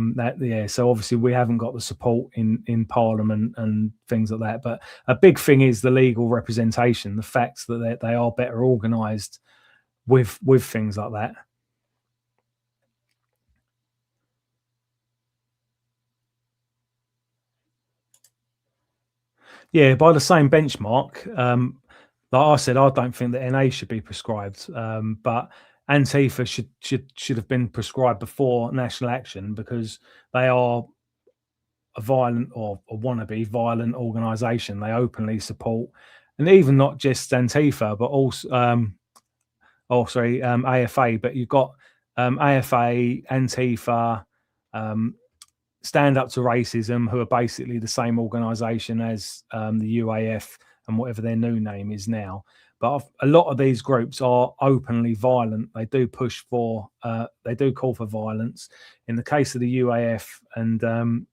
so obviously we haven't got the support in Parliament and things like that. But a big thing is the legal representation, the fact that they are better organised with things like that. Yeah, by the same benchmark, like I said, I don't think that NA should be prescribed, but Antifa should have been prescribed before National Action, because they are a violent or a wannabe violent organisation. They openly support, and even not just Antifa, but also AFA. But you've got AFA, Antifa, Stand Up to Racism, who are basically the same organisation as the UAF and whatever their new name is now. But a lot of these groups are openly violent. They do push for, they do call for violence. In the case of the UAF and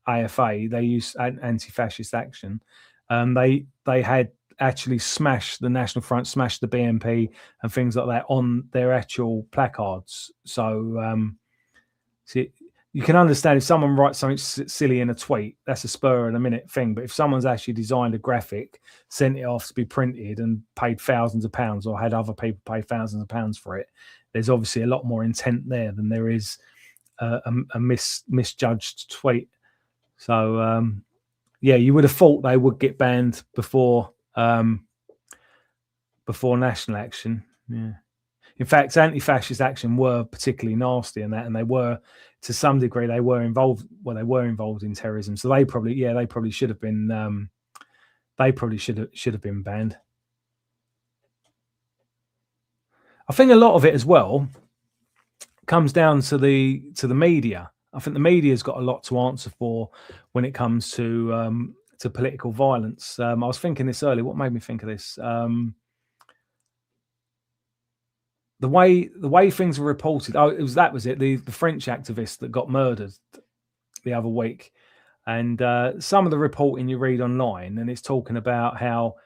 AFA, they use anti-fascist action. They had actually smashed the National Front, smashed the BNP and things like that on their actual placards. So you can understand if someone writes something silly in a tweet, that's a spur of the minute thing. But if someone's actually designed a graphic, sent it off to be printed and paid thousands of pounds, or had other people pay thousands of pounds for it, there's obviously a lot more intent there than there is a misjudged tweet. So, you would have thought they would get banned before before national action. Yeah. In fact, anti-fascist action were particularly nasty in that, and they were, to some degree, they were involved. Well, they were involved in terrorism, so they probably should have been. They probably should have been banned. I think a lot of it as well comes down to the media. I think the media's got a lot to answer for when it comes to political violence. I was thinking this earlier. What made me think of this? The way things were reported. Oh, that was it. The French activist that got murdered the other week, and some of the reporting you read online, and it's talking about how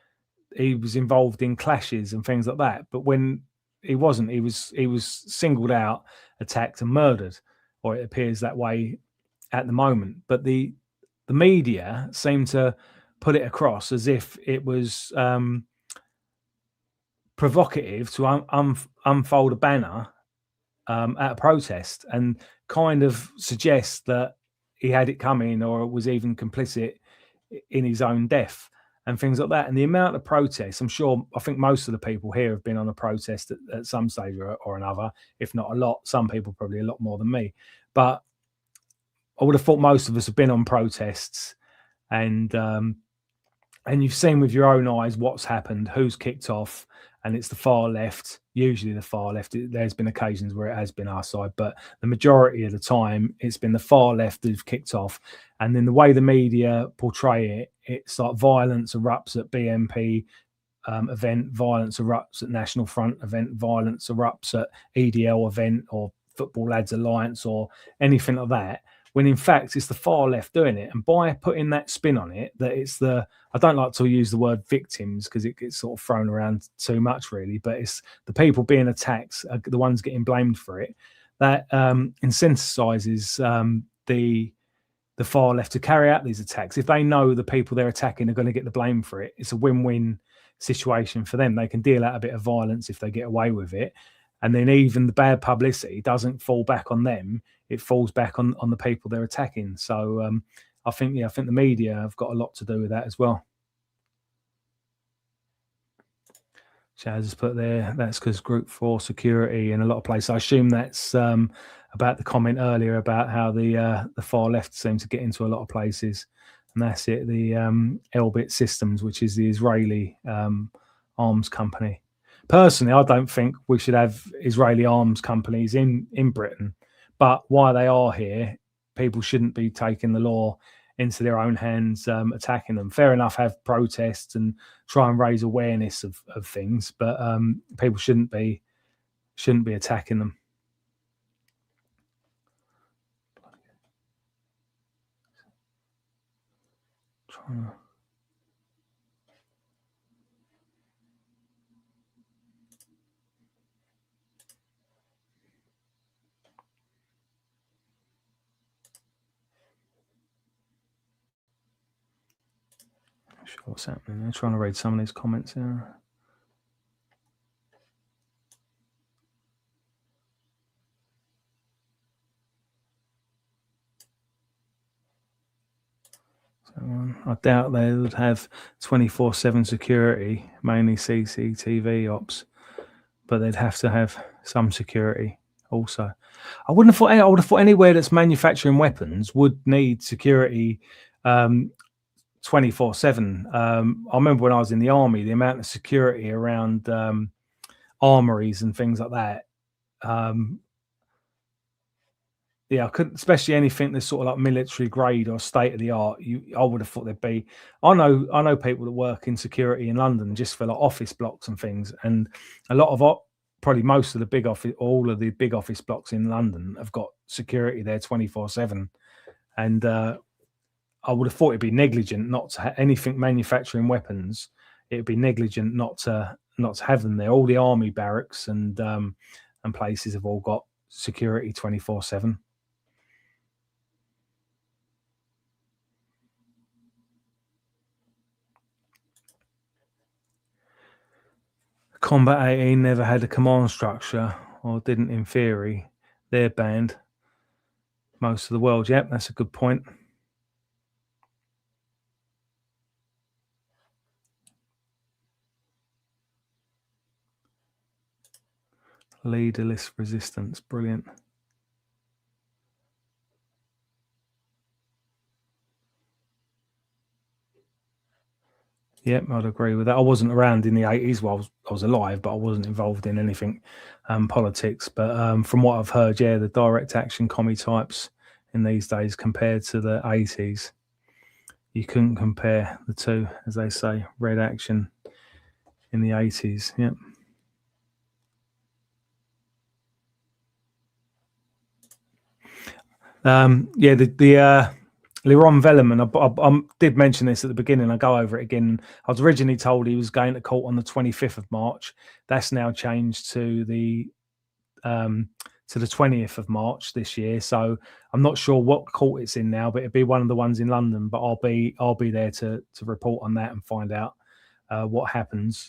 he was involved in clashes and things like that. But when he wasn't, he was singled out, attacked, and murdered, or it appears that way at the moment. But the media seem to put it across as if it was provocative to unfold a banner at a protest, and kind of suggest that he had it coming or was even complicit in his own death and things like that. And the amount of protests, I think most of the people here have been on a protest at some stage or another, if not a lot. Some people probably a lot more than me, but I would have thought most of us have been on protests, and you've seen with your own eyes what's happened, who's kicked off, and it's the far left, usually the far left. There's been occasions where it has been our side, but the majority of the time it's been the far left who've kicked off. And then the way the media portray it, it's like violence erupts at BNP event, violence erupts at National Front event, violence erupts at EDL event or Football Lads Alliance or anything like that, when in fact it's the far left doing it. And by putting that spin on it, that it's I don't like to use the word victims because it gets sort of thrown around too much, really, but it's the people being attacked are the ones getting blamed for it. That incentivizes the far left to carry out these attacks. If they know the people they're attacking are going to get the blame for it, it's a win-win situation for them. They can deal out a bit of violence if they get away with it. And then even the bad publicity doesn't fall back on them. It falls back on the people they're attacking. So I think the media have got a lot to do with that as well. Chaz has put there, that's because Group 4 security in a lot of places. I assume that's about the comment earlier about how the far left seem to get into a lot of places. And that's it, the Elbit Systems, which is the Israeli arms company. Personally, I don't think we should have Israeli arms companies in Britain. But while they are here, people shouldn't be taking the law into their own hands, attacking them. Fair enough, have protests and try and raise awareness of things, but people shouldn't be attacking them. Sure what's happening. I'm trying to read some of these comments here. I doubt they would have 24/7 security, mainly CCTV ops, but they'd have to have some security also. I would have thought anywhere that's manufacturing weapons would need security 24/7. I remember when I was in the army, the amount of security around armories and things like that. I couldn't, especially anything that's sort of like military grade or state of the art. I would have thought there'd be. I know people that work in security in London just for like office blocks and things, and a lot of probably most of the big office, all of the big office blocks in London have got security there 24/7, and I would have thought it'd be negligent not to anything manufacturing weapons. It'd be negligent not to have them there. All the army barracks and places have all got security 24/7. Combat 18 never had a command structure, or didn't in theory. They're banned. Most of the world. Yep, that's a good point. Leaderless resistance, brilliant. Yep, I'd agree with that. I wasn't around in the 80s. Well, I was alive, but I wasn't involved in anything politics. But from what I've heard, yeah, the direct action commie types in these days compared to the 80s, you couldn't compare the two, as they say. Red action in the 80s, yep. Yeah, the Liron Velleman, I did mention this at the beginning. I go over it again. I was originally told he was going to court on the 25th of March. That's now changed to the 20th of March this year. So I'm not sure what court it's in now, but it'd be one of the ones in London. But I'll be there to report on that and find out what happens.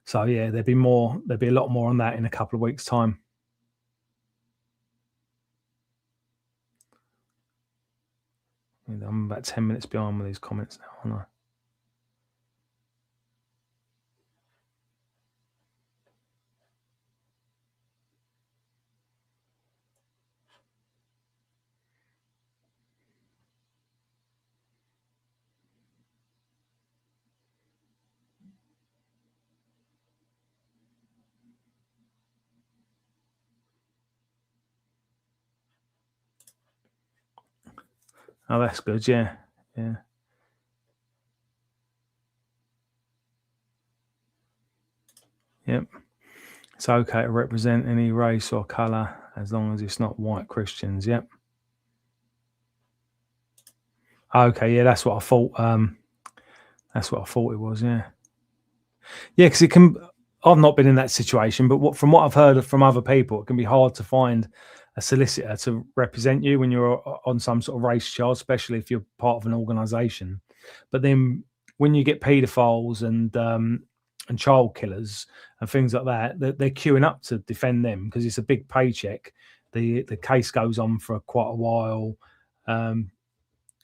So yeah, there'll be a lot more on that in a couple of weeks' time. I'm about 10 minutes behind with these comments now, aren't I? Oh, that's good. Yeah. Yep. It's okay to represent any race or colour as long as it's not white Christians. Yep. Okay. Yeah, that's what I thought. That's what I thought it was. Yeah. Yeah, because it can. I've not been in that situation, but from what I've heard from other people, it can be hard to find a solicitor to represent you when you're on some sort of race charge, especially if you're part of an organisation. But then when you get paedophiles and child killers and things like that, they're queuing up to defend them because it's a big paycheck. The case goes on for quite a while, and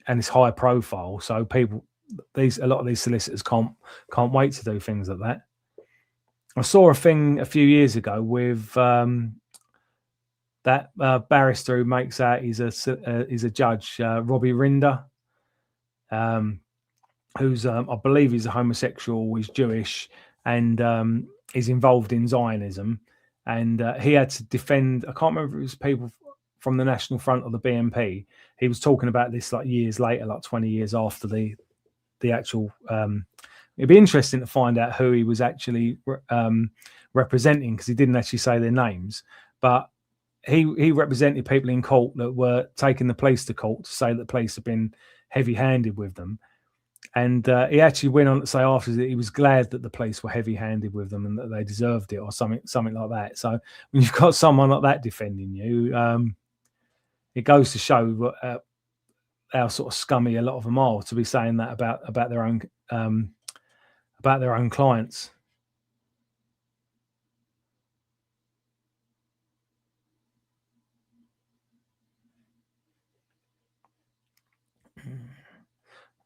it's high profile. So a lot of these solicitors can't wait to do things like that. I saw a thing a few years ago with that barrister who makes out he's a judge, Robbie Rinder, who's I believe he's a homosexual, he's Jewish, and is involved in Zionism, and he had to defend. I can't remember if it was people from the National Front or the BNP. He was talking about this like years later, like 20 years after the actual. It'd be interesting to find out who he was actually representing because he didn't actually say their names, but he represented people in court that were taking the police to court to say that the police had been heavy-handed with them. And he actually went on to say after that he was glad that the police were heavy-handed with them and that they deserved it or something like that. So when you've got someone like that defending you, it goes to show how sort of scummy a lot of them are to be saying that about their own clients.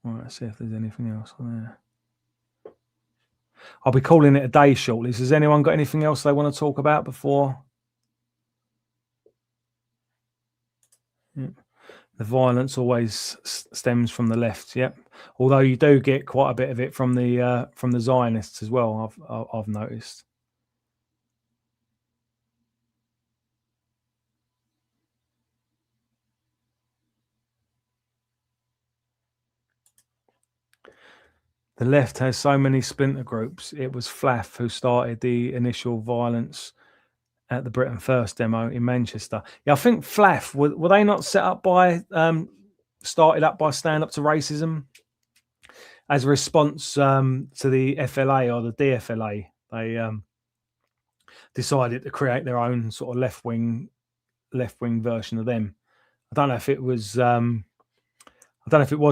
All right, let's see if there's anything else on there. I'll be calling it a day shortly. Has anyone got anything else they want to talk about before? Yep. The violence always stems from the left. Yep. Although you do get quite a bit of it from the Zionists as well. I've noticed. The left has so many splinter groups. It was Flaff who started the initial violence at the Britain First demo in Manchester. Yeah, I think Flaff, were they not started up by Stand Up to Racism as a response to the FLA or the DFLA? They decided to create their own sort of left wing version of them. I don't know if it was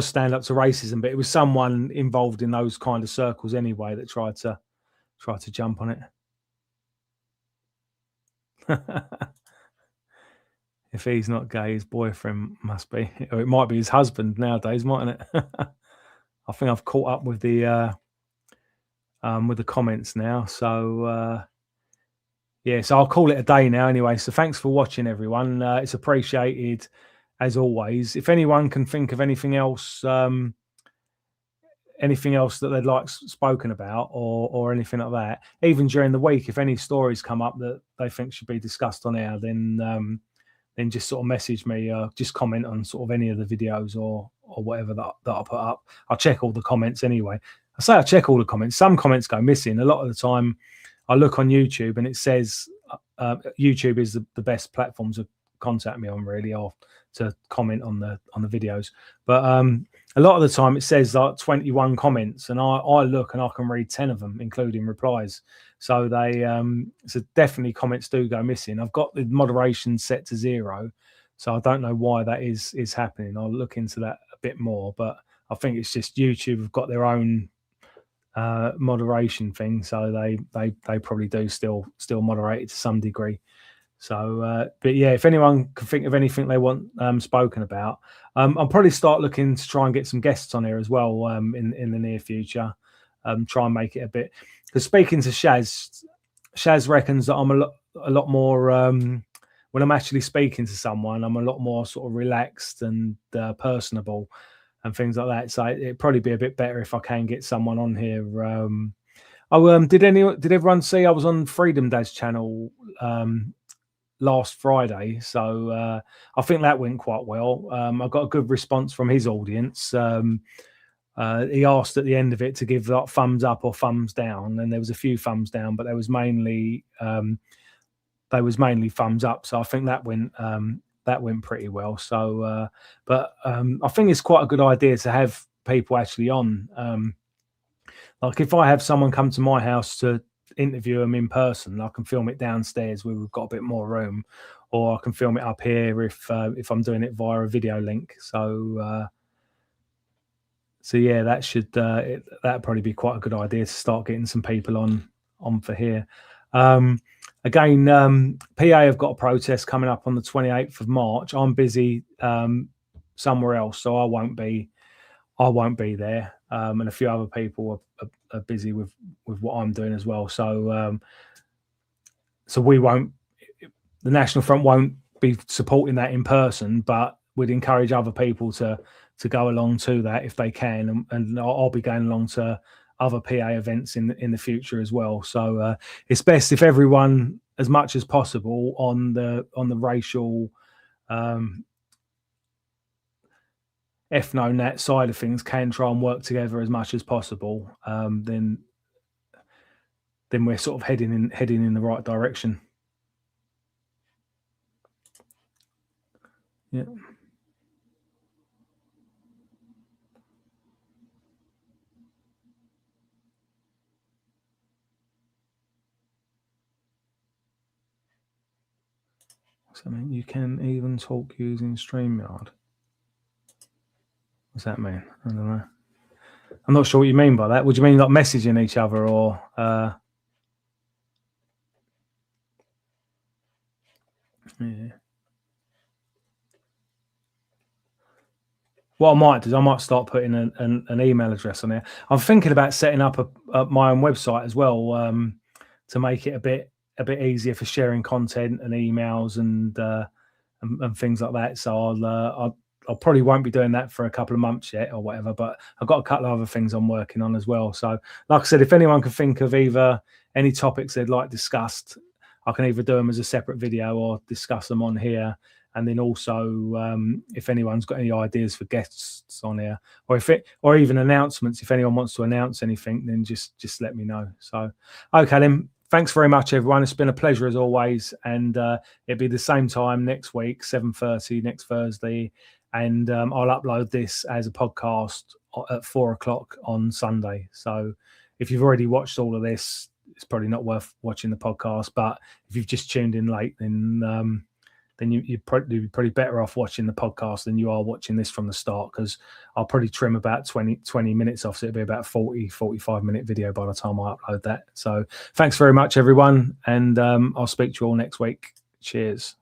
Stand Up to Racism, but it was someone involved in those kind of circles anyway that tried to jump on it. If he's not gay, his boyfriend must be, or it might be his husband nowadays, mightn't it? I think I've caught up with the comments now. So yeah, so I'll call it a day now anyway. So thanks for watching, everyone. It's appreciated as always. If anyone can think of anything else that they'd like spoken about or anything like that, even during the week, if any stories come up that they think should be discussed on air, then just sort of message me, just comment on sort of any of the videos or whatever that I put up. I'll check all the comments anyway. I say I check all the comments. Some comments go missing. A lot of the time I look on YouTube and it says YouTube is the best platform to contact me on, really, or to comment on the videos. But a lot of the time it says like 21 comments, and I look and I can read 10 of them, including replies. So so definitely comments do go missing. I've got the moderation set to 0, so I don't know why that is happening. I'll look into that a bit more, but I think it's just YouTube have got their own moderation thing, so they probably do still moderate it to some degree. So but yeah, if anyone can think of anything they want spoken about, I'll probably start looking to try and get some guests on here as well in the near future. Try and make it a bit, because speaking to Shaz reckons that I'm a lot more when I'm actually speaking to someone, I'm a lot more sort of relaxed and personable and things like that. So it'd probably be a bit better if I can get someone on here. Did everyone see I was on Freedom Dad's channel last Friday? So I think that went quite well. I got a good response from his audience. He asked at the end of it to give like thumbs up or thumbs down, and there was a few thumbs down, but there was mainly thumbs up. So I think that went pretty well. So but I think it's quite a good idea to have people actually on. Like if I have someone come to my house to interview them in person, I can film it downstairs where we've got a bit more room, or I can film it up here if I'm doing it via a video link. So yeah, that'd probably be quite a good idea to start getting some people on for here. Again, PA have got a protest coming up on the 28th of March. I'm busy somewhere else, so I won't be there. And a few other people are busy with what I'm doing as well. So we won't. The National Front won't be supporting that in person, but we'd encourage other people to go along to that if they can, and I'll be going along to other PA events in the future as well. So it's best if everyone, as much as possible, on the racial ethno-nat side of things, can try and work together as much as possible. Then we're sort of heading in the right direction. Yeah. I mean, you can even talk using StreamYard. What's that mean? I don't know. I'm not sure what you mean by that. Would you mean like messaging each other, or yeah. What I might do is I might start putting an email address on there. I'm thinking about setting up my own website as well, to make it a bit easier for sharing content and emails and things like that. So I probably won't be doing that for a couple of months yet or whatever, but I've got a couple of other things I'm working on as well. So like I said, if anyone can think of either any topics they'd like discussed, I can either do them as a separate video or discuss them on here. And then also, if anyone's got any ideas for guests on here, or even announcements, if anyone wants to announce anything, then just let me know. So, okay then. Thanks very much, everyone. It's been a pleasure as always, and it'll be the same time next week, 7:30 next Thursday, and I'll upload this as a podcast at 4 o'clock on Sunday. So if you've already watched all of this, it's probably not worth watching the podcast. But if you've just tuned in late, then you're probably better off watching the podcast than you are watching this from the start, because I'll probably trim about 20 minutes off, so it'll be about 45-minute video by the time I upload that. So thanks very much, everyone, and I'll speak to you all next week. Cheers.